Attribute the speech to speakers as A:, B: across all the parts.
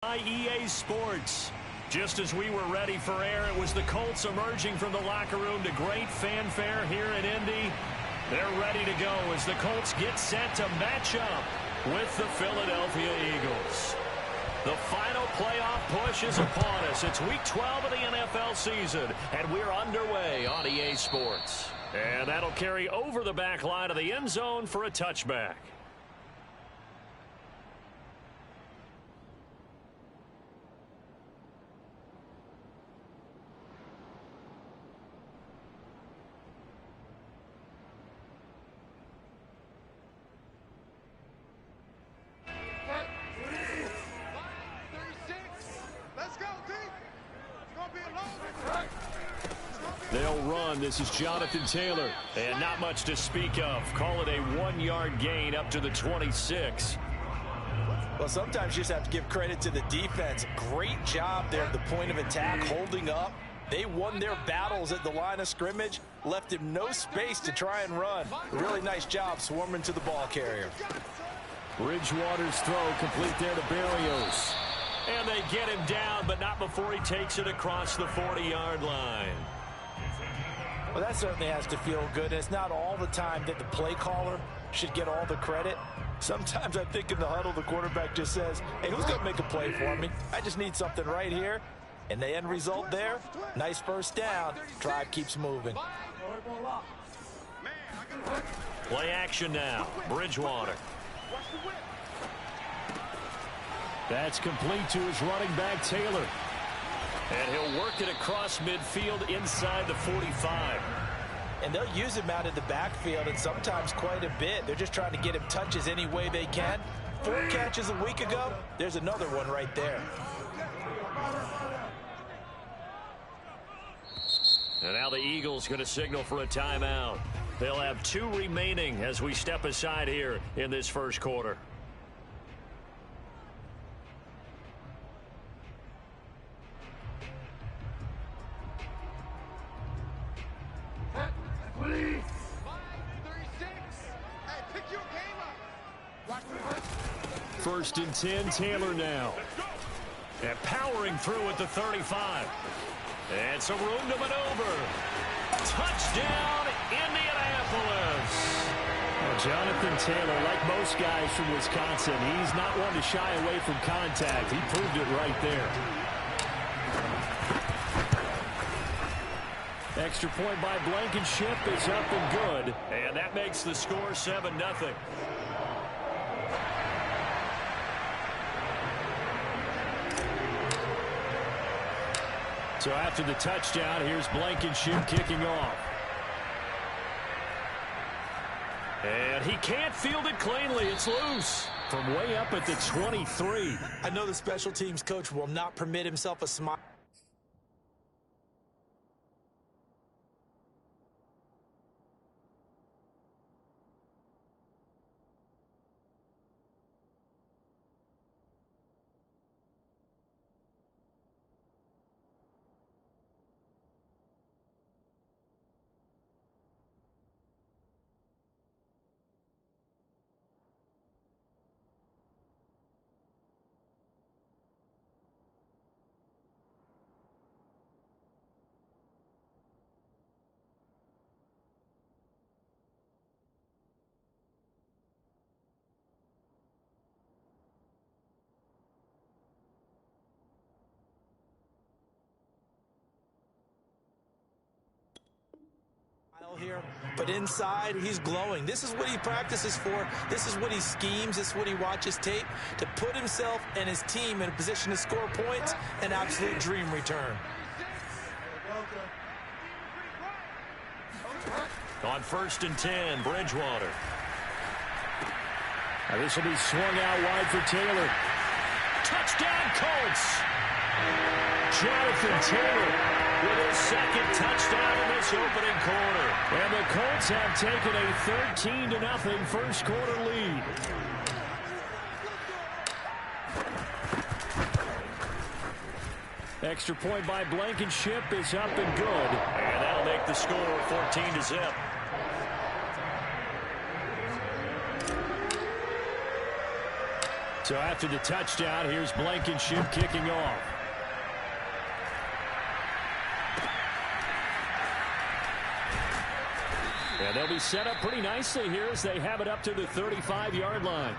A: By EA Sports. Just as we were ready for air, it was the Colts emerging from the locker room to great fanfare here in Indy. They're ready to go as the Colts get set to match up with the Philadelphia Eagles. The final playoff push is upon us. It's Week 12 of the NFL season, and we're underway on EA Sports. And that'll carry over the back line of the end zone for a touchback. They'll run. This is Jonathan Taylor. And not much to speak of. Call it a 1-yard gain up to the 26.
B: Well, sometimes you just have to give credit to the defense. Great job there at the point of attack, holding up. They won their battles at the line of scrimmage, left him no space to try and run. Really nice job swarming to the ball carrier.
A: Bridgewater's throw complete there to Berrios. And they get him down, but not before he takes it across the 40-yard line.
B: Well, that certainly has to feel good. It's not all the time that the play caller should get all the credit. Sometimes I think in the huddle, the quarterback just says, hey, who's going to make a play for me? I just need something right here. And the end result there, nice first down. Drive keeps moving.
A: Play action now. Bridgewater. That's complete to his running back, Taylor. And he'll work it across midfield inside the 45.
B: And they'll use him out in the backfield, and sometimes quite a bit. They're just trying to get him touches any way they can. 4 catches a week ago. There's another one right there.
A: And now the Eagles going to signal for a timeout. They'll have 2 remaining as we step aside here in this first quarter. First and 10, Taylor now. And powering through at the 35. And some room to maneuver. Touchdown, Indianapolis.
C: Well, Jonathan Taylor, like most guys from Wisconsin, he's not one to shy away from contact. He proved it right there. Extra point by Blankenship is up and good.
A: And that makes the score 7-0.
C: So after the touchdown, here's Blankenship kicking off.
A: And he can't field it cleanly. It's loose from way up at the 23.
B: I know the special teams coach will not permit himself a smile. Here, but inside he's glowing. This is what he practices for. This is what he schemes. This is what he watches tape to put himself and his team in a position to score points. An absolute dream return.
A: On first and 10, Bridgewater.
C: Now this will be swung out wide for Taylor.
A: Touchdown, Colts! Jonathan Taylor with his second touchdown in this opening quarter.
C: And the Colts have taken a 13-0 first quarter lead. Extra point by Blankenship is up and good.
A: And that'll make the score 14-0.
C: So after the touchdown, here's Blankenship kicking off. And they'll be set up pretty nicely here as they have it up to the 35-yard line.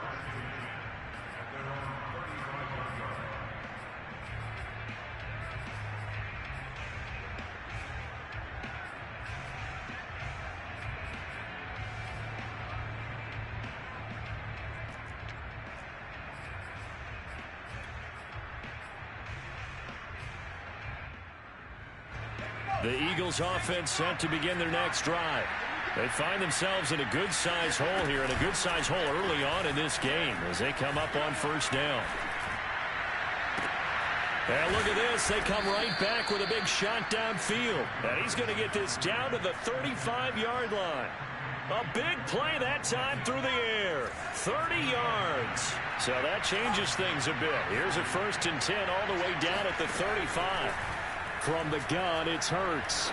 C: The Eagles offense set to begin their next drive. They find themselves in a good-sized hole here, and a good-sized hole early on in this game as they come up on first down. And look at this. They come right back with a big shot downfield. And he's going to get this down to the 35-yard line. A big play that time through the air. 30 yards. So that changes things a bit. Here's a 1st and 10 all the way down at the 35. From the gun, it's Hurts.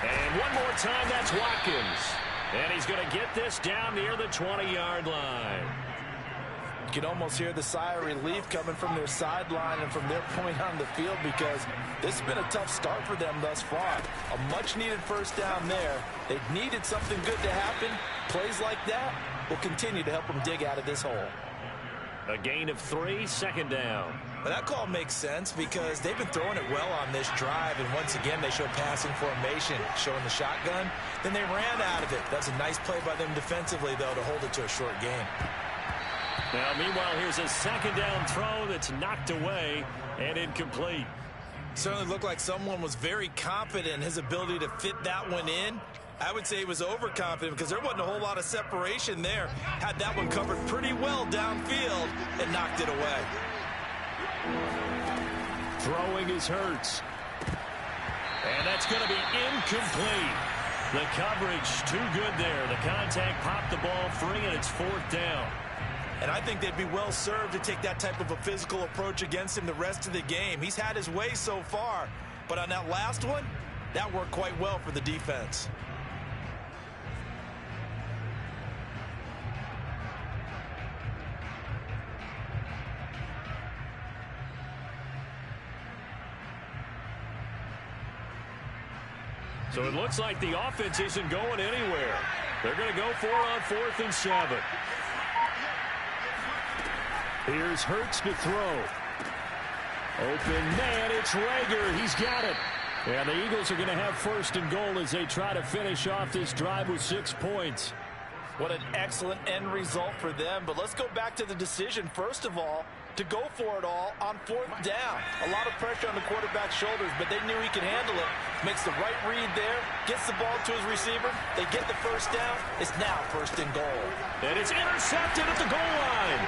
C: And one more time, that's Watkins. And he's going to get this down near the 20-yard line.
B: You can almost hear the sigh of relief coming from their sideline and from their point on the field, because this has been a tough start for them thus far. A much-needed first down there. They've needed something good to happen. Plays like that will continue to help them dig out of this hole.
A: A gain of 3, 2nd down.
B: But that call makes sense because they've been throwing it well on this drive, and once again they show passing formation, showing the shotgun. Then they ran out of it. That's a nice play by them defensively, though, to hold it to a short game.
A: Now, meanwhile, here's a 2nd down throw that's knocked away and incomplete.
B: Certainly looked like someone was very confident in his ability to fit that one in. I would say he was overconfident because there wasn't a whole lot of separation there. Had that one covered pretty well downfield and knocked it away.
C: Throwing is Hurts.
A: And that's going to be incomplete. The coverage too good there. The contact popped the ball free, and it's 4th down.
B: And I think they'd be well served to take that type of a physical approach against him the rest of the game. He's had his way so far, but on that last one, that worked quite well for the defense.
A: So it looks like the offense isn't going anywhere. They're going to go for it on 4th and 7.
C: Here's Hurts to throw. Open man, it's Rager. He's got it. And the Eagles are going to have 1st and goal as they try to finish off this drive with 6 points.
B: What an excellent end result for them. But let's go back to the decision, first of all, to go for it all on 4th down. A lot of pressure on the quarterback's shoulders, but they knew he could handle it. Makes the right read there, gets the ball to his receiver. They get the 1st down. It's now 1st and goal.
A: And it's intercepted at the goal line.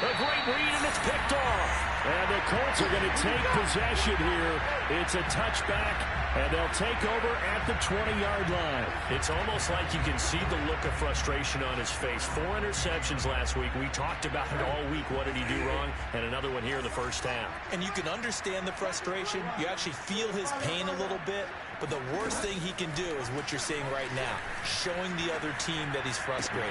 A: A great read, and it's picked off.
C: And the Colts are going to take possession here. It's a touchback, and they'll take over at the 20-yard line.
A: It's almost like you can see the look of frustration on his face. 4 interceptions last week. We talked about it all week. What did he do wrong? And another one here in the 1st half.
B: And you can understand the frustration. You actually feel his pain a little bit. But the worst thing he can do is what you're seeing right now, showing the other team that he's frustrated.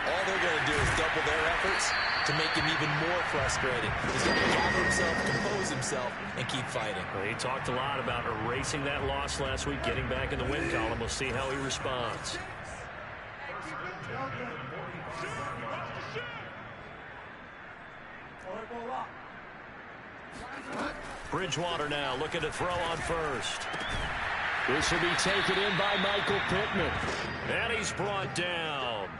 B: All they're going to do is double their efforts to make him even more frustrated. He's going to gather himself, compose himself, and keep fighting.
A: Well, he talked a lot about erasing that loss last week, getting back in the win column. We'll see how he responds. Bridgewater now looking to throw on 1st.
C: This will be taken in by Michael Pittman.
A: And he's brought down.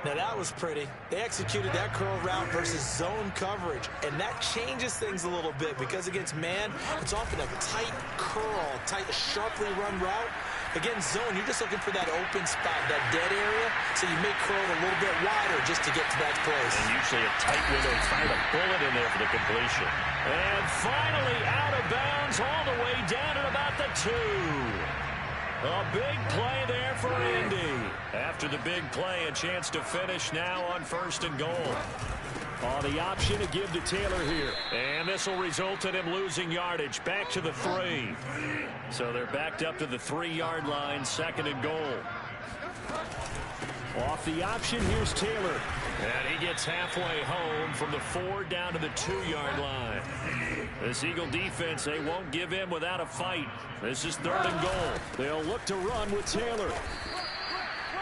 B: Now that was pretty. They executed that curl route versus zone coverage, and that changes things a little bit because against man, it's often a tight curl, sharply run route. Against zone, you're just looking for that open spot, that dead area, so you may curl it a little bit wider just to get to that place.
A: And usually a tight window, find a bullet in there for the completion. And finally out of bounds all the way down at about the 2. A big play there for Indy. After the big play, a chance to finish now on 1st and goal.
C: The option to give to Taylor here.
A: And this will result in him losing yardage back to the 3. So they're backed up to the 3-yard line, 2nd and goal.
C: Off the option, here's Taylor.
A: And he gets halfway home from the 4 down to the 2-yard line. This Eagle defense, they won't give in without a fight. This is 3rd and goal. They'll look to run with Taylor.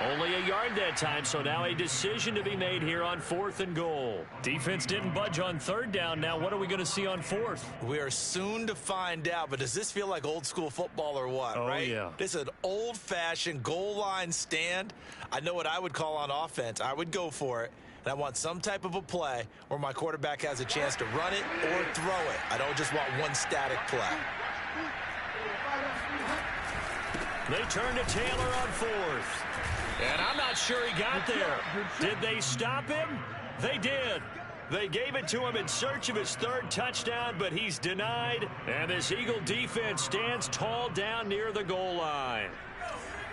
A: Only a yard that time, so now a decision to be made here on 4th and goal. Defense didn't budge on 3rd down. Now what are we going to see on 4th?
B: We are soon to find out, but does this feel like old school football or what,
A: Oh,
B: right?
A: yeah.
B: This is an old-fashioned goal line stand. I know what I would call on offense. I would go for it. And I want some type of a play where my quarterback has a chance to run it or throw it. I don't just want one static play.
A: They turn to Taylor on 4th. And I'm not sure he got there. Did they stop him? They did. They gave it to him in search of his 3rd touchdown, but he's denied. And this Eagle defense stands tall down near the goal line.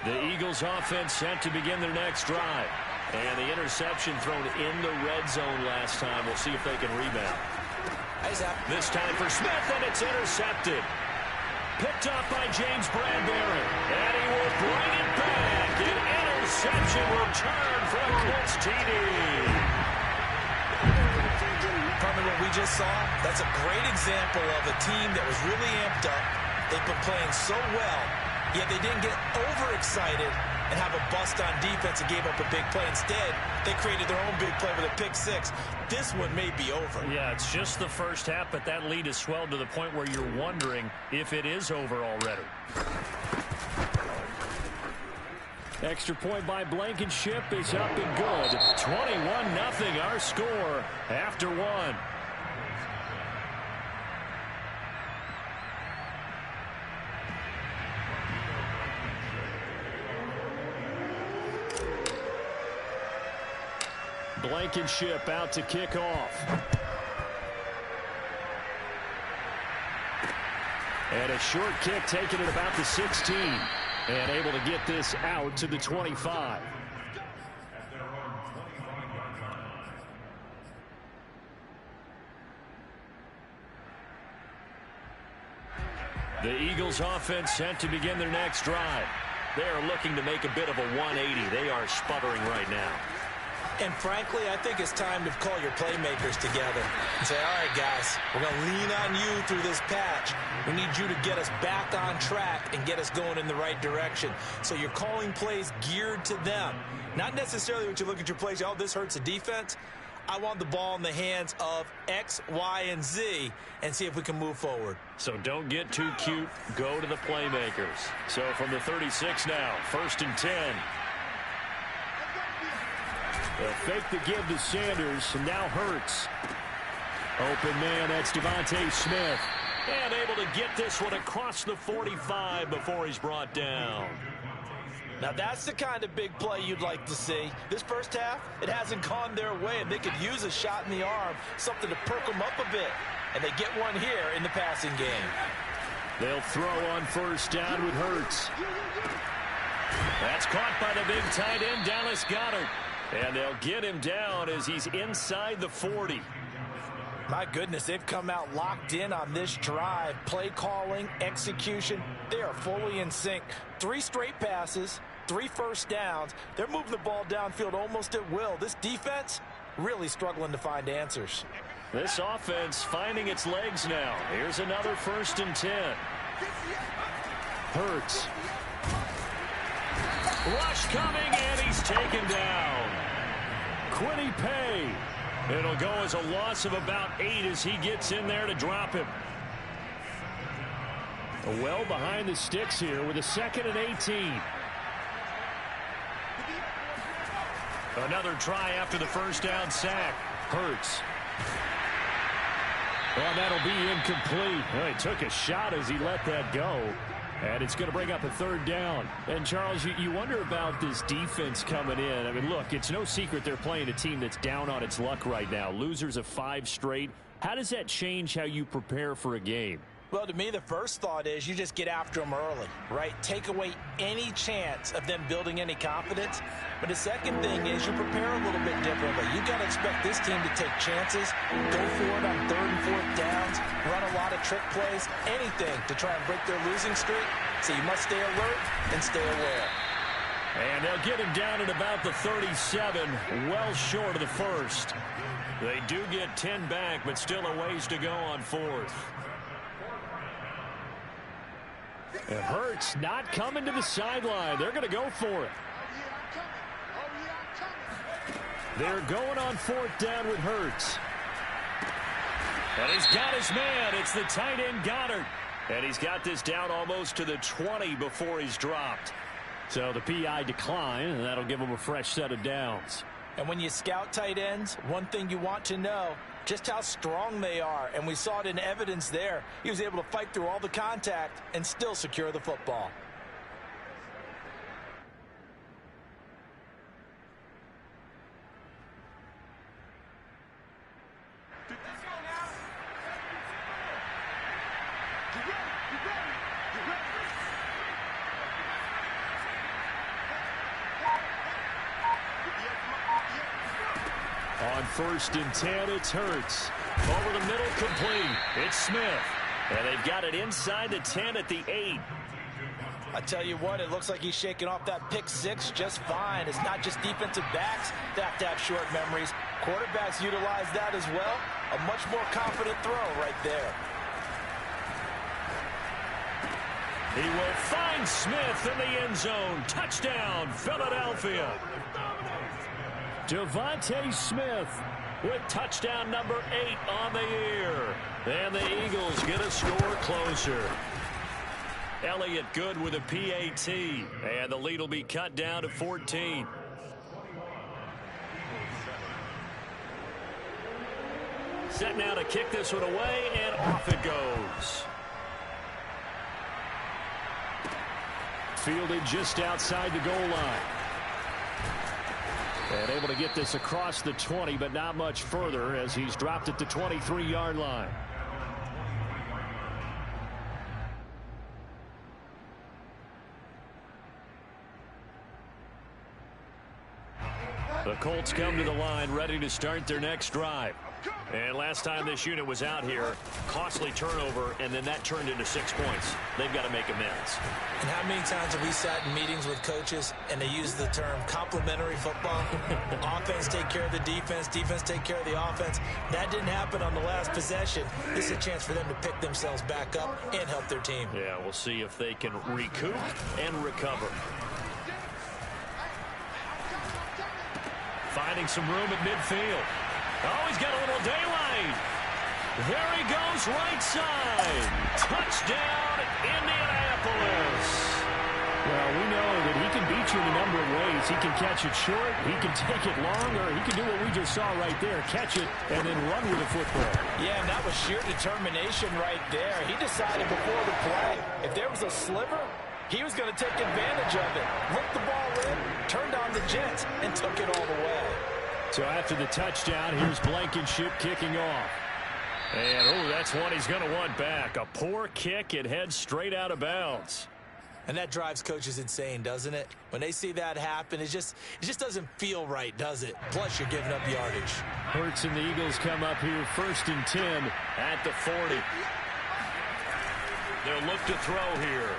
A: The Eagles offense set to begin their next drive. And the interception thrown in the red zone last time. We'll see if they can rebound. This time for Smith, and it's intercepted. Picked up by James Bradbury. And he will bring it back. An interception return for a Colts TD.
B: From what we just saw, that's a great example of a team that was really amped up. They've been playing so well, yet they didn't get overexcited and have a bust on defense and gave up a big play. Instead, they created their own big play with a pick 6. This one may be over.
A: Yeah, it's just the first half, but that lead has swelled to the point where you're wondering if it is over already. Extra point by Blankenship is up and good. 21-0 our score after 1. Blankenship out to kick off. And a short kick taken at about the 16. And able to get this out to the 25. The Eagles offense set to begin their next drive. They are looking to make a bit of a 180. They are sputtering right now.
B: And frankly, I think it's time to call your playmakers together and say, all right, guys, we're going to lean on you through this patch. We need you to get us back on track and get us going in the right direction. So you're calling plays geared to them. Not necessarily when you look at your plays, oh, this hurts the defense. I want the ball in the hands of X, Y, and Z and see if we can move forward.
A: So don't get too cute. Go to the playmakers. So from the 36 now, 1st and 10. They'll fake the give to Sanders, and now Hurts. Open man, that's Devontae Smith. And able to get this one across the 45 before he's brought down.
B: Now that's the kind of big play you'd like to see. This first half, it hasn't gone their way, and they could use a shot in the arm, something to perk them up a bit. And they get one here in the passing game.
A: They'll throw on 1st down with Hurts. That's caught by the big tight end, Dallas Goedert. And they'll get him down as he's inside the 40.
B: My goodness, they've come out locked in on this drive. Play calling, execution, they are fully in sync. 3 straight passes, 3 first downs. They're moving the ball downfield almost at will. This defense really struggling to find answers.
A: This offense finding its legs now. Here's another 1st and 10. Hurts. Rush coming, and he's taken down. Quiddy Pay. It'll go as a loss of about 8 as he gets in there to drop him. Well behind the sticks here with a 2nd and 18. Another try after the 1st down sack. Hurts. Well, that'll be incomplete. Well, he took a shot as he let that go. And it's going to bring up a 3rd down. And, Charles, you wonder about this defense coming in. I mean, look, it's no secret they're playing a team that's down on its luck right now. Losers of 5 straight. How does that change how you prepare for a game?
B: Well, to me, the first thought is you just get after them early, right? Take away any chance of them building any confidence. But the second thing is you prepare a little bit differently. You got to expect this team to take chances, go for it on 3rd and 4th downs, run a lot of trick plays, anything to try and break their losing streak. So you must stay alert and stay aware.
A: And they'll get him down at about the 37, well short of the first. They do get 10 back, but still a ways to go on fourth. And Hurts not coming to the sideline. They're going to go for it. They're going on fourth down with Hurts. And he's got his man. It's the tight end Goddard. And he's got this down almost to the 20 before he's dropped. So the PI decline, and that'll give him a fresh set of downs.
B: And when you scout tight ends, one thing you want to know, just how strong they are. And we saw it in evidence there. He was able to fight through all the contact and still secure the football.
A: On 1st and 10, it's Hurts. Over the middle, complete. It's Smith. And they've got it inside the 10 at the 8.
B: I tell you what, it looks like he's shaking off that pick six just fine. It's not just defensive backs that have to have short memories. Quarterbacks utilize that as well. A much more confident throw right there.
A: He will find Smith in the end zone. Touchdown, Philadelphia. Devontae Smith with touchdown number 8 on the year. And the Eagles get a score closer. Elliott good with a PAT. And the lead will be cut down to 14. Set now to kick this one away, and off it goes. Fielded just outside the goal line. And able to get this across the 20, but not much further as he's dropped at the 23-yard line. The Colts come to the line ready to start their next drive. And last time this unit was out here, costly turnover, and then that turned into 6 points. They've got to make amends.
B: And how many times have we sat in meetings with coaches and they use the term complementary football? Offense take care of the defense, defense take care of the offense. That didn't happen on the last possession. This is a chance for them to pick themselves back up and help their team.
A: Yeah, we'll see if they can recoup and recover. Finding some room at midfield. Oh, he's got a little daylight. There he goes, right side. Touchdown, Indianapolis. Well, we know that he can beat you in a number of ways. He can catch it short, he can take it long, or he can do what we just saw right there, catch it and then run with the football. Yeah, and that was sheer determination right there. He decided before the play, if there was a sliver, he was going to take advantage of it. Looked the ball in, turned on the Jets, and took it all the way. So after the touchdown, here's Blankenship kicking off. And, oh, that's one he's going to want back. A poor kick. It heads straight out of bounds.
B: And that drives coaches insane, doesn't it? When they see that happen, it just doesn't feel right, does it? Plus, you're giving up yardage.
A: Hurts and the Eagles come up here 1st and 10 at the 40. They'll look to throw here.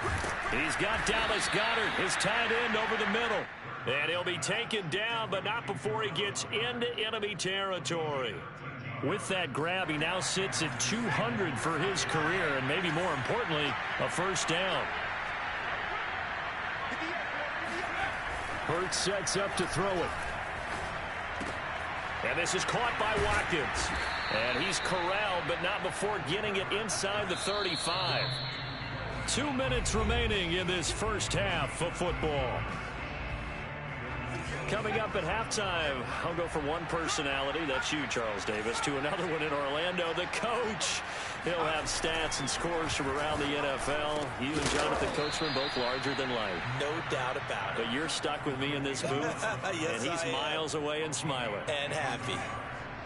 A: He's got Dallas Goedert, his tight end, over the middle. And he'll be taken down, but not before he gets into enemy territory. With that grab, he now sits at 200 for his career, and maybe more importantly, a first down. Hurts sets up to throw it. And this is caught by Watkins. And he's corralled, but not before getting it inside the 35. 2 minutes remaining in this first half of football. Coming up at halftime, I'll go from one personality, that's you, Charles Davis, to another one in Orlando, the coach. He'll have stats and scores from around the NFL. You and Jonathan Coachman, both larger than life.
B: No doubt about it.
A: But you're stuck with me in this booth,
B: yes,
A: and he's miles away and smiling.
B: And happy.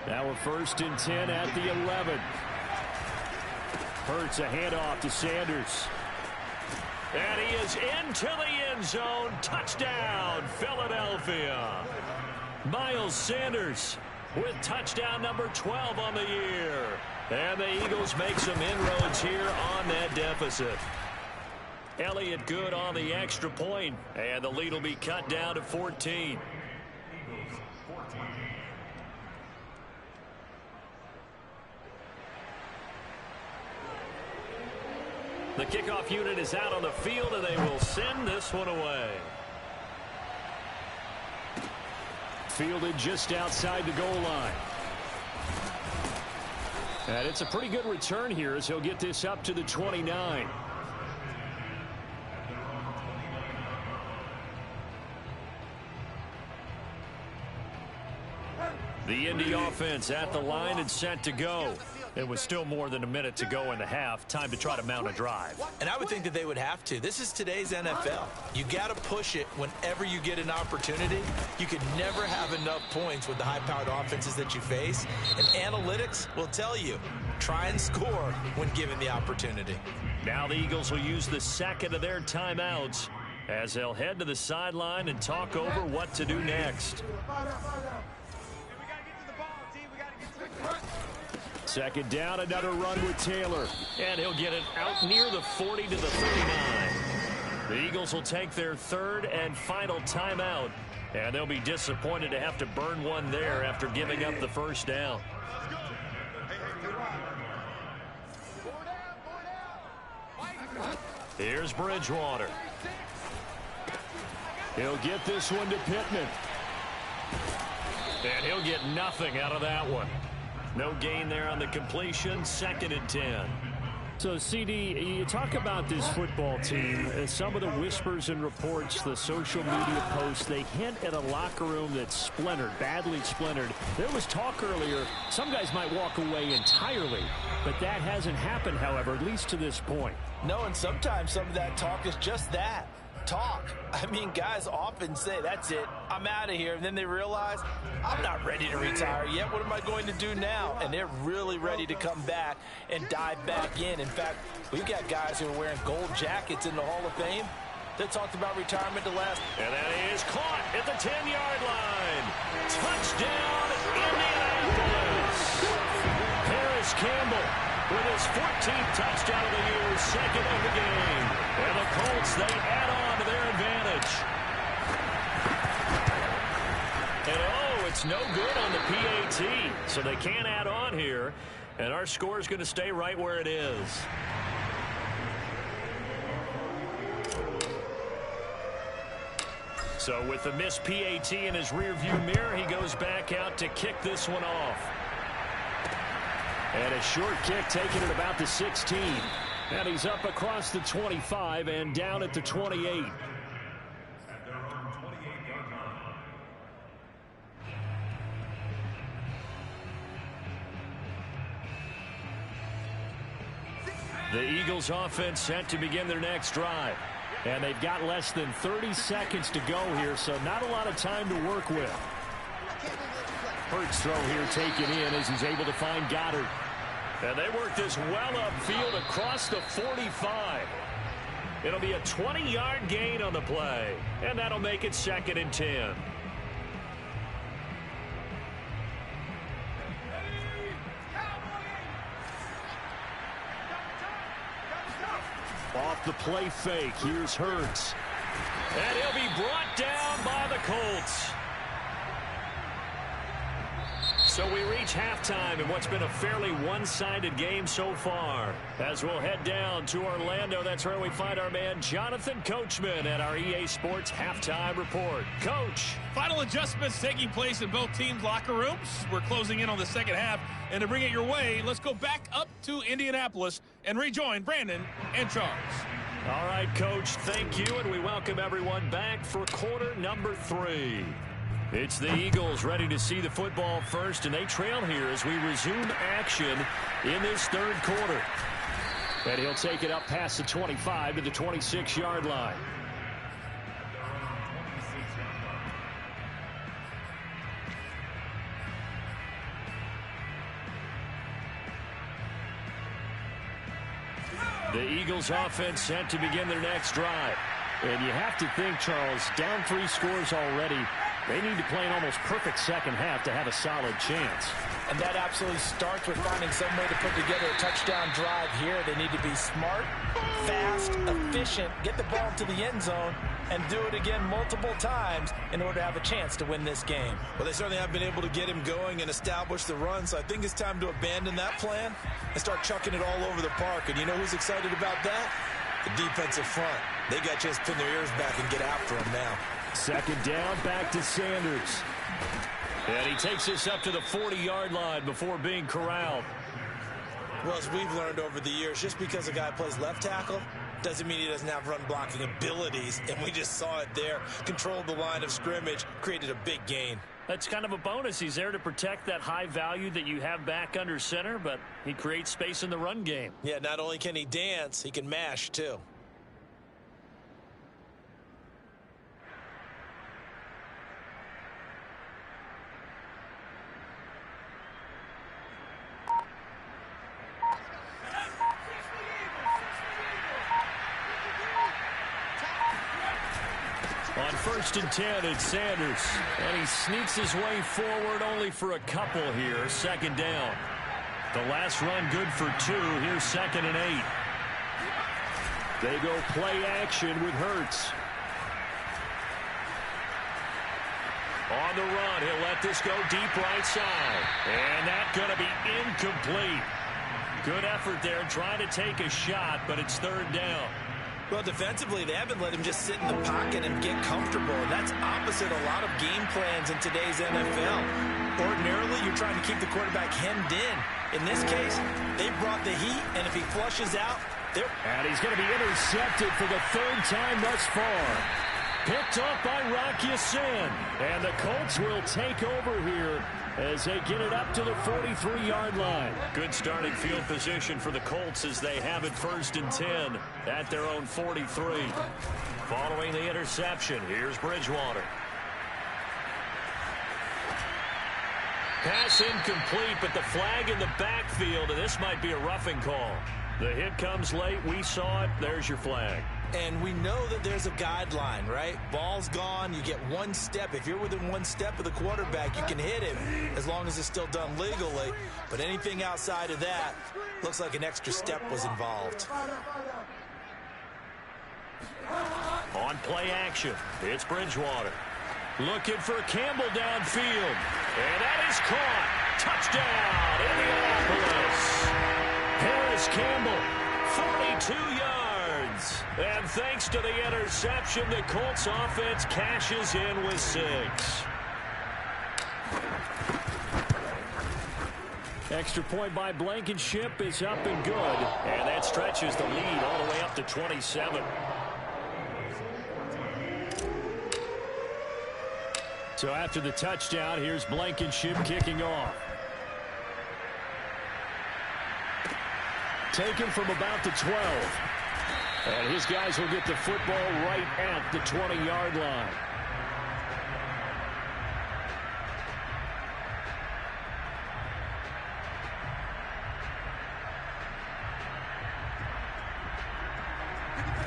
A: Now a 1st and 10 at the 11. Hurts a handoff to Sanders. And he is into the end zone. Touchdown, Philadelphia. Miles Sanders with touchdown number 12 on the year. And the Eagles make some inroads here on that deficit. Elliott good on the extra point, and the lead will be cut down to 14. The kickoff unit is out on the field, and they will send this one away. Fielded just outside the goal line. And it's a pretty good return here as he'll get this up to the 29. The Indy offense at the line and set to go. It was still more than a minute to go in the half. Time to try to mount a drive.
B: And I would think that they would have to. This is today's NFL. You got to push it whenever you get an opportunity. You could never have enough points with the high-powered offenses that you face. And analytics will tell you, try and score when given the opportunity.
A: Now the Eagles will use the second of their timeouts as they'll head to the sideline and talk over what to do next. Second down, another run with Taylor. And he'll get it out near the 40 to the 39. The Eagles will take their third and final timeout. And they'll be disappointed to have to burn one there after giving up the first down. Here's Bridgewater. He'll get this one to Pittman. And he'll get nothing out of that one. No gain there on the completion. Second and 10. So, CD, you talk about this football team. Some of the whispers and reports, the social media posts, they hint at a locker room that's splintered, badly splintered. There was talk earlier, some guys might walk away entirely. But that hasn't happened, however, at least to this point.
B: No, and sometimes some of that talk is just that. Talk. I mean, guys often say, that's it, I'm out of here. And then they realize, I'm not ready to retire yet. What am I going to do now? And they're really ready to come back and dive back in. In fact, we've got guys who are wearing gold jackets in the Hall of Fame that talked about retirement the last.
A: And that is caught at the 10-yard line. Touchdown, Indianapolis. Paris Campbell with his 14th touchdown of the year, second of the game. And the Colts, they add on to their advantage. And oh, it's no good on the PAT. So they can't add on here. And our score is going to stay right where it is. So with the missed PAT in his rearview mirror, he goes back out to kick this one off. And a short kick taken at about the 16. And he's up across the 25 and down at the 28. The Eagles offense set to begin their next drive. And they've got less than 30 seconds to go here, so not a lot of time to work with. Hurts throw here taken in as he's able to find Goddard. And they work this well upfield across the 45. It'll be a 20-yard gain on the play. And that'll make it second and 10. Off the play fake, here's Hurts. And he'll be brought down by the Colts. So we reach halftime in what's been a fairly one-sided game so far. As we'll head down to Orlando, that's where we find our man Jonathan Coachman at our EA Sports Halftime Report. Coach.
D: Final adjustments taking place in both teams' locker rooms. We're closing in on the second half. And to bring it your way, let's go back up to Indianapolis and rejoin Brandon and Charles.
A: All right, Coach, thank you, and we welcome everyone back for quarter number 3. It's the Eagles ready to see the football first, and they trail here as we resume action in this third quarter. And he'll take it up past the 25 to the 26-yard line. The Eagles offense set to begin their next drive. And you have to think, Charles, down 3 scores already. They need to play an almost perfect second half to have a solid chance.
B: And that absolutely starts with finding some way to put together a touchdown drive here. They need to be smart, fast, efficient, get the ball to the end zone, and do it again multiple times in order to have a chance to win this game.
E: Well, they certainly have been able to get him going and establish the run, so I think it's time to abandon that plan and start chucking it all over the park. And you know who's excited about that? The defensive front. They got a chance to pin their ears back and get after him now.
A: Second down, back to Sanders. And he takes this up to the 40-yard line before being corralled.
E: Well, as we've learned over the years, just because a guy plays left tackle doesn't mean he doesn't have run-blocking abilities, and we just saw it there. Controlled the line of scrimmage, created a big gain.
A: That's kind of a bonus. He's there to protect that high value that you have back under center, but he creates space in the run game.
E: Yeah, not only can he dance, he can mash, too.
A: On 1st and 10, it's Sanders. And he sneaks his way forward only for a couple here. Second down. The last run good for 2. Here's 2nd and 8. They go play action with Hurts. On the run, he'll let this go deep right side. And that's going to be incomplete. Good effort there trying to take a shot, but it's 3rd down.
E: Well, defensively, they haven't let him just sit in the pocket and get comfortable. And that's opposite a lot of game plans in today's NFL. Ordinarily, you're trying to keep the quarterback hemmed in. In this case, they brought the heat, and if he flushes out, they're...
A: And he's going to be intercepted for the 3rd time thus far. Picked up by Rocky Sin. And the Colts will take over here as they get it up to the 43-yard line. Good starting field position for the Colts as they have it 1st and 10 at their own 43. Following the interception, here's Bridgewater. Pass incomplete, but the flag in the backfield, and this might be a roughing call. The hit comes late. We saw it. There's your flag.
E: And we know that there's a guideline, right? Ball's gone. You get 1 step. If you're within 1 step of the quarterback, you can hit him as long as it's still done legally. But anything outside of that looks like an extra step was involved.
A: On play action, it's Bridgewater. Looking for Campbell downfield. And that is caught. Touchdown, Indianapolis. Harris Campbell, 42 yards. And thanks to the interception, the Colts offense cashes in with 6. Extra point by Blankenship is up and good. And that stretches the lead all the way up to 27. So after the touchdown, here's Blankenship kicking off. Taken from about the 12. And his guys will get the football right at the 20-yard line.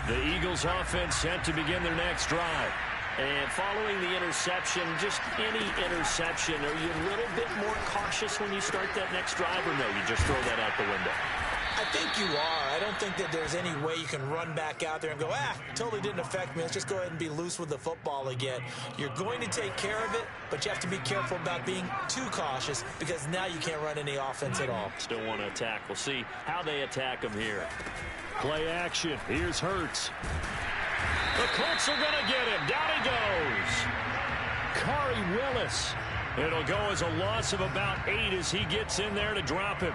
A: The Eagles offense set to begin their next drive. And following the interception, just any interception, are you a little bit more cautious when you start that next drive, or no, you just throw that out the window?
E: I think you are. I don't think that there's any way you can run back out there and go, totally didn't affect me. Let's just go ahead and be loose with the football again. You're going to take care of it, but you have to be careful about being too cautious because now you can't run any offense at all.
A: Still want to attack. We'll see how they attack them here. Play action. Here's Hurts. The Colts are going to get him. Down he goes. Khari Willis. It'll go as a loss of about 8 as he gets in there to drop him.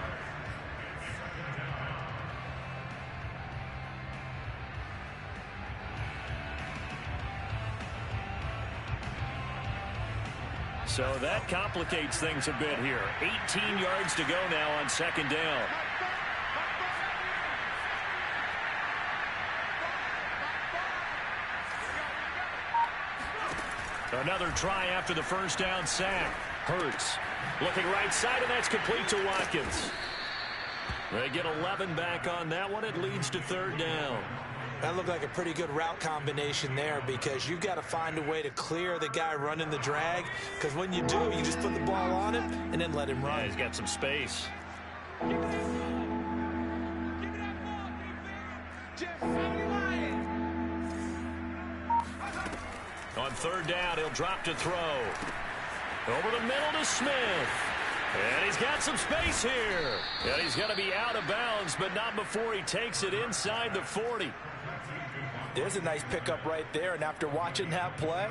A: So that complicates things a bit here. 18 yards to go now on 2nd down. Another try after the 1st down sack. Hurts looking right side, and that's complete to Watkins. They get 11 back on that one. It leads to 3rd down.
B: That looked like a pretty good route combination there because you've got to find a way to clear the guy running the drag, because when you do, you just put the ball on him and then let him run.
A: Yeah, he's got some space. On third down, he'll drop to throw. Over the middle to Smith. And he's got some space here. And he's going to be out of bounds, but not before he takes it inside the 40.
B: There's a nice pickup right there, and after watching that play,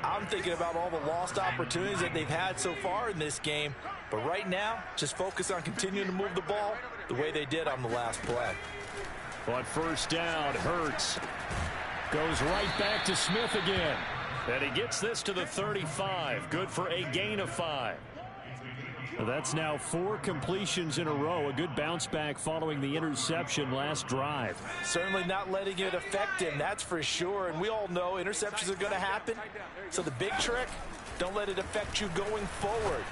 B: I'm thinking about all the lost opportunities that they've had so far in this game. But right now, just focus on continuing to move the ball the way they did on the last play.
A: On first down, Hurts goes right back to Smith again. And he gets this to the 35. Good for a gain of 5. That's now 4 completions in a row. A good bounce back following the interception last drive.
B: Certainly not letting it affect him, that's for sure. And we all know interceptions are going to happen. So the big trick, don't let it affect you going forward.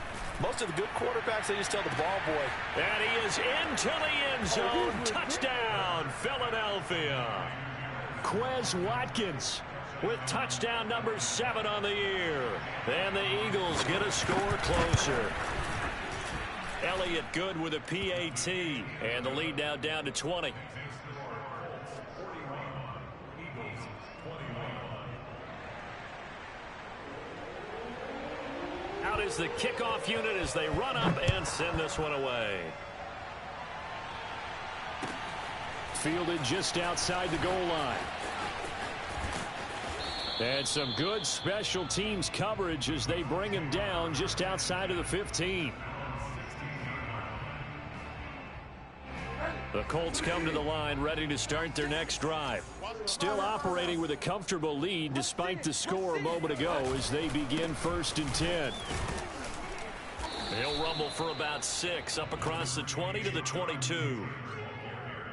B: Most of the good quarterbacks, they just tell the ball boy.
A: And he is into the end zone. Touchdown, Philadelphia. Quez Watkins with touchdown number 7 on the year. And the Eagles get a score closer. Elliott good with a PAT. And the lead now down to 20. Out is the kickoff unit as they run up and send this one away. Fielded just outside the goal line. And some good special teams coverage as they bring him down just outside of the 15. The Colts come to the line ready to start their next drive. Still operating with a comfortable lead despite the score a moment ago as they begin 1st and 10. He'll rumble for about 6 up across the 20 to the 22.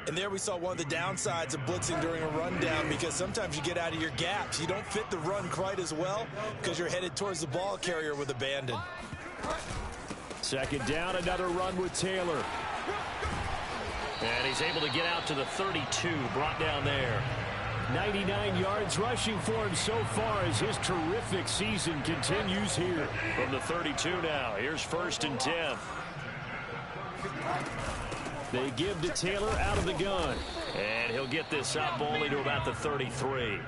B: And there we saw one of the downsides of blitzing during a rundown, because sometimes you get out of your gaps. You don't fit the run quite as well because you're headed towards the ball carrier with abandon.
A: Second down, another run with Taylor. And he's able to get out to the 32, brought down there. 99 yards rushing for him so far as his terrific season continues here. From the 32 now, here's 1st and 10. They give to Taylor out of the gun. And he'll get this up only to about the 33.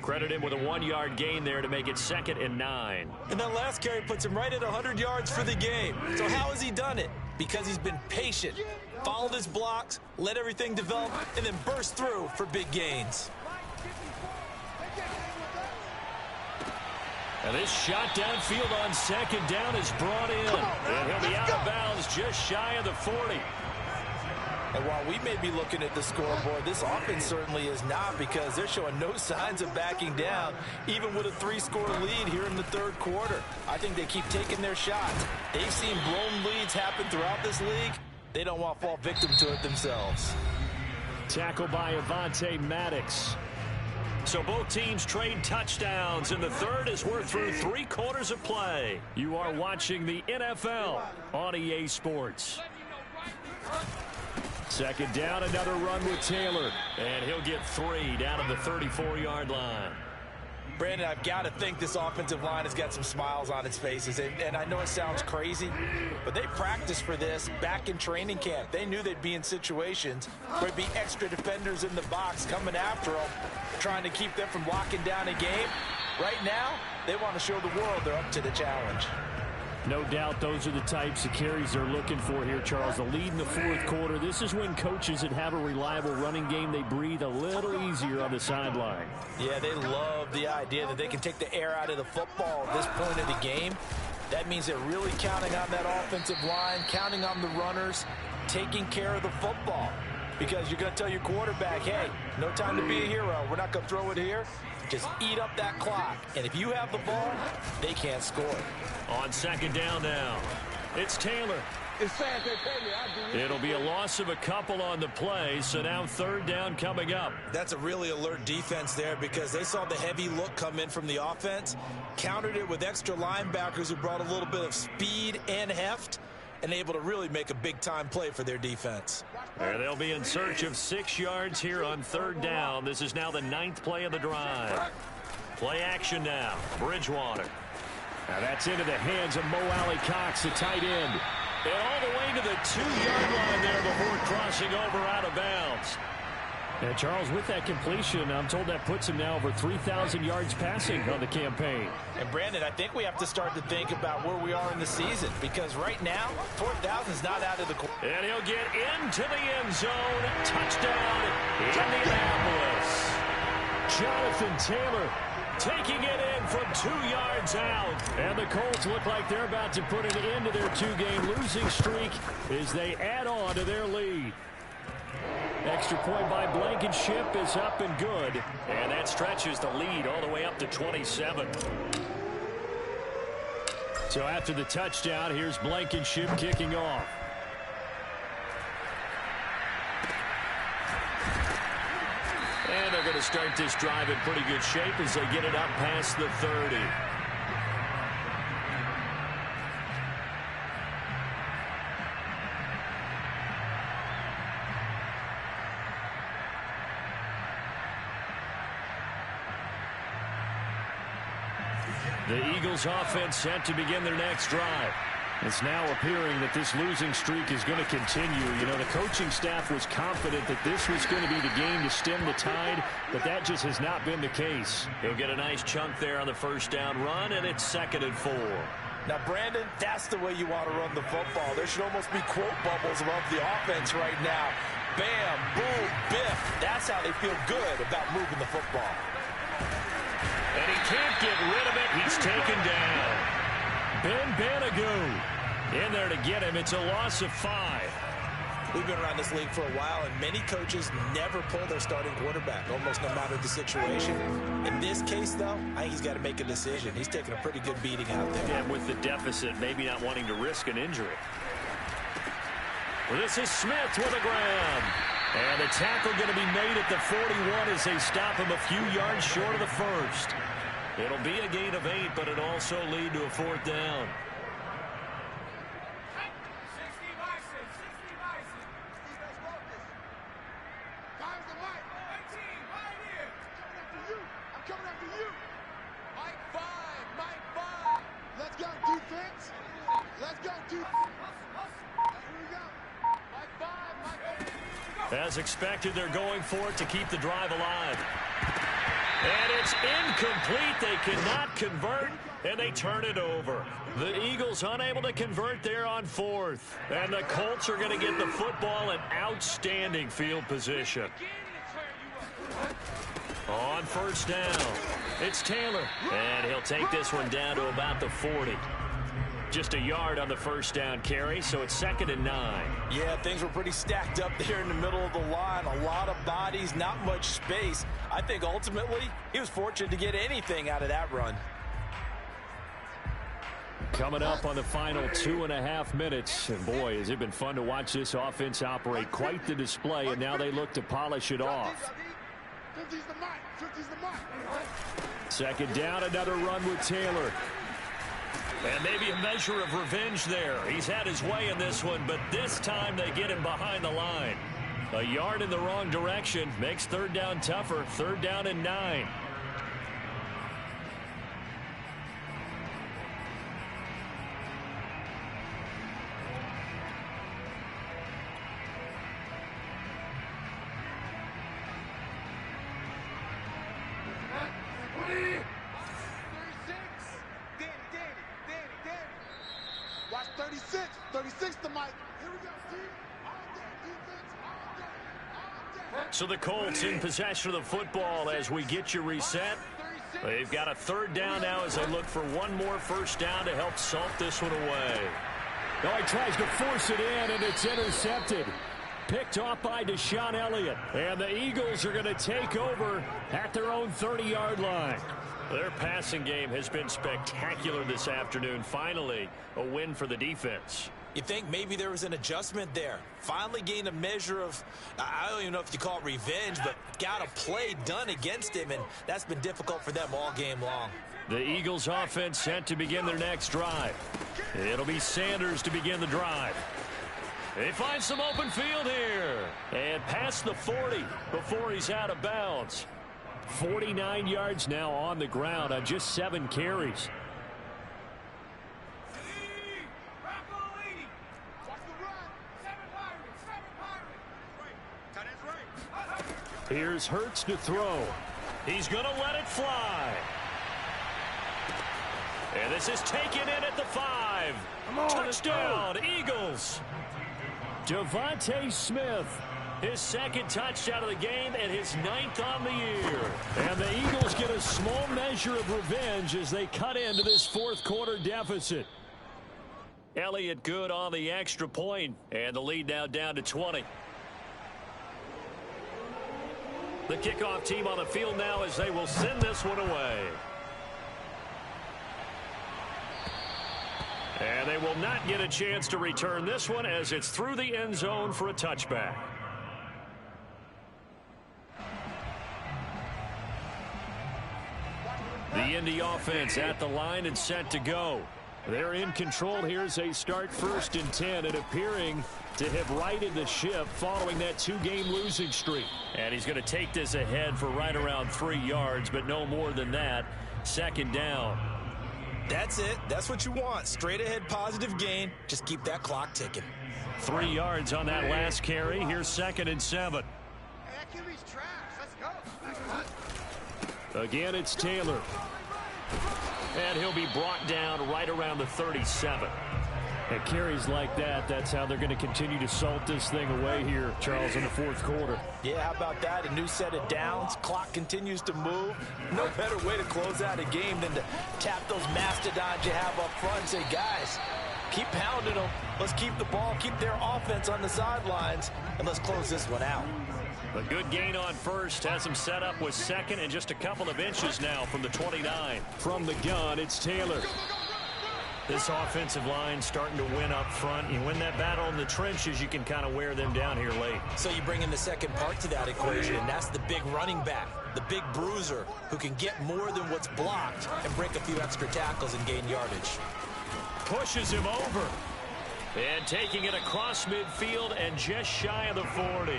A: Credit him with a 1-yard gain there to make it 2nd and 9.
B: And that last carry puts him right at 100 yards for the game. So how has he done it? Because he's been patient, followed his blocks, let everything develop, and then burst through for big gains.
A: And this shot downfield on 2nd down is brought in. And he'll be out of bounds just shy of the 40.
B: And while we may be looking at the scoreboard, this offense certainly is not, because they're showing no signs of backing down, even with a 3-score lead here in the 3rd quarter. I think they keep taking their shots. They've seen blown leads happen throughout this league. They don't want to fall victim to it themselves.
A: Tackle by Avonte Maddox. So both teams trade touchdowns in the 3rd as we're through 3 quarters of play. You are watching the NFL on EA Sports. Second down, another run with Taylor. And he'll get 3 down at the 34-yard line.
B: Brandon, I've got to think this offensive line has got some smiles on its faces. And I know it sounds crazy, but they practiced for this back in training camp. They knew they'd be in situations where there'd be extra defenders in the box coming after them, trying to keep them from locking down a game. Right now, they want to show the world they're up to the challenge.
A: No doubt those are the types of carries they're looking for here, Charles. The lead in the 4th quarter. This is when coaches that have a reliable running game, they breathe a little easier on the sideline.
B: Yeah, they love the idea that they can take the air out of the football at this point of the game. That means they're really counting on that offensive line, counting on the runners, taking care of the football. Because you're going to tell your quarterback, hey, no time to be a hero. We're not going to throw it here. Just eat up that clock. And if you have the ball, they can't score.
A: On 2nd down now, it's Taylor. It'll be a loss of a couple on the play, so now 3rd down coming up.
B: That's a really alert defense there, because they saw the heavy look come in from the offense, countered it with extra linebackers who brought a little bit of speed and heft,
E: and able to really make a big-time play for their defense.
A: And they'll be in search of 6 yards here on 3rd down. This is now the 9th play of the drive. Play action now. Bridgewater.
C: Now that's into the hands of Mo Alley-Cox, the tight end.
A: And all the way to the 2-yard line there before crossing over out of bounds.
C: And Charles, with that completion, I'm told that puts him now over 3,000 yards passing on the campaign.
B: And Brandon, I think we have to start to think about where we are in the season, because right now, 4,000 is not out of the question.
A: And he'll get into the end zone. Touchdown, Indianapolis.
C: Jonathan Taylor
A: taking it in from 2 yards out.
C: And the Colts look like they're about to put an end to their 2-game losing streak as they add on to their lead. Extra point by Blankenship is up and good.
A: And that stretches the lead all the way up to 27.
C: So after the touchdown, here's Blankenship kicking off.
A: And they're going to start this drive in pretty good shape as they get it up past the 30.
C: The Eagles offense set to begin their next drive. It's now appearing that this losing streak is going to continue. You know, the coaching staff was confident that this was going to be the game to stem the tide, but that just has not been the case.
A: He'll get a nice chunk there on the 1st down run, and it's 2nd and 4.
B: Now, Brandon, that's the way you want to run the football. There should almost be quote bubbles above the offense right now. Bam, boom, biff. That's how they feel good about moving the football.
A: And he can't get rid of it. He's taken down.
C: Ben Banagoo in there to get him. It's a loss of 5.
B: We've been around this league for a while, and many coaches never pull their starting quarterback, almost no matter the situation. In this case, though, I think he's got to make a decision. He's taking a pretty good beating out there.
A: And with the deficit, maybe not wanting to risk an injury. Well, this is Smith with a grab. And the tackle going to be made at the 41 as they stop him a few yards short of the 1st. It'll be a gain of 8, but it'll also lead to a 4th down. As expected, they're going for it to keep the drive alive. And it's incomplete. They cannot convert, and they turn it over. The Eagles unable to convert there on 4th. And the Colts are going to get the football in outstanding field position. On 1st down, it's Taylor. And he'll take this one down to about the 40. Just a yard on the 1st down carry, so it's 2nd and 9.
B: Yeah, things were pretty stacked up there in the middle of the line. A lot of bodies, not much space. I think ultimately he was fortunate to get anything out of that run.
C: Coming up on the final 2.5 minutes. And boy, has it been fun to watch this offense operate. Quite the display, and now they look to polish it off. 2nd down, another run with Taylor.
A: And maybe a measure of revenge there. He's had his way in this one, but this time they get him behind the line. A yard in the wrong direction makes 3rd down tougher. 3rd down and 9.
F: Watch 36. 36 to Mike. Here we go, team. All day defense. All day.
A: So the Colts in possession of the football as we get you reset. They've got a 3rd down now as they look for one more 1st down to help salt this one away.
C: Oh, he tries to force it in, and it's intercepted. Picked off by Deshaun Elliott. And the Eagles are going to take over at their own 30-yard line.
A: Their passing game has been spectacular this afternoon. Finally, a win for the defense.
E: You think maybe there was an adjustment there. Finally gained a measure of, I don't even know if you call it revenge, but got a play done against him, and that's been difficult for them all game long.
A: The Eagles offense set to begin their next drive. It'll be Sanders to begin the drive. They find some open field here. And past the 40 before he's out of bounds. 49 yards now on the ground on just 7 carries. Here's Hurts to throw. He's going to let it fly. And this is taken in at the 5. Touchdown, Eagles. Devontae Smith, his second touchdown of the game and his 9th on the year. And the Eagles get a small measure of revenge as they cut into this fourth quarter deficit. Elliott good on the extra point, and the lead now down to 20. The kickoff team on the field now as they will send this one away. And they will not get a chance to return this one as it's through the end zone for a touchback. The Indy offense at the line and set to go. They're in control here as they start 1st and 10 and appearing to have righted the ship following that 2-game losing streak. And he's going to take this ahead for right around 3 yards, but no more than that. 2nd down.
E: That's it. That's what you want. Straight ahead positive gain. Just keep that clock ticking.
A: 3 yards on that last carry. Here's 2nd and 7.
F: Hey, that QB's trash. Let's go.
A: Again, it's Taylor. And he'll be brought down right around the 37. At carries like that, that's how they're going to continue to salt this thing away here, Charles, in the fourth quarter.
B: Yeah, how about that? A new set of downs. Clock continues to move. No better way to close out a game than to tap those mastodons you have up front and say, guys, keep pounding them. Let's keep the ball, keep their offense on the sidelines, and let's close this one out.
A: A good gain on first has him set up with 2nd and just a couple of inches now from the 29. From the gun, it's Taylor. This offensive line starting to win up front. You win that battle in the trenches, you can kind of wear them down here late.
E: So you bring in the second part to that equation, and that's the big running back, the big bruiser, who can get more than what's blocked and break a few extra tackles and gain yardage.
A: Pushes him over. And taking it across midfield and just shy of the 40.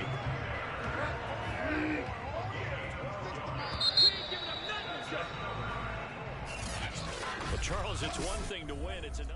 A: Well, Charles, it's one thing to win. It's another.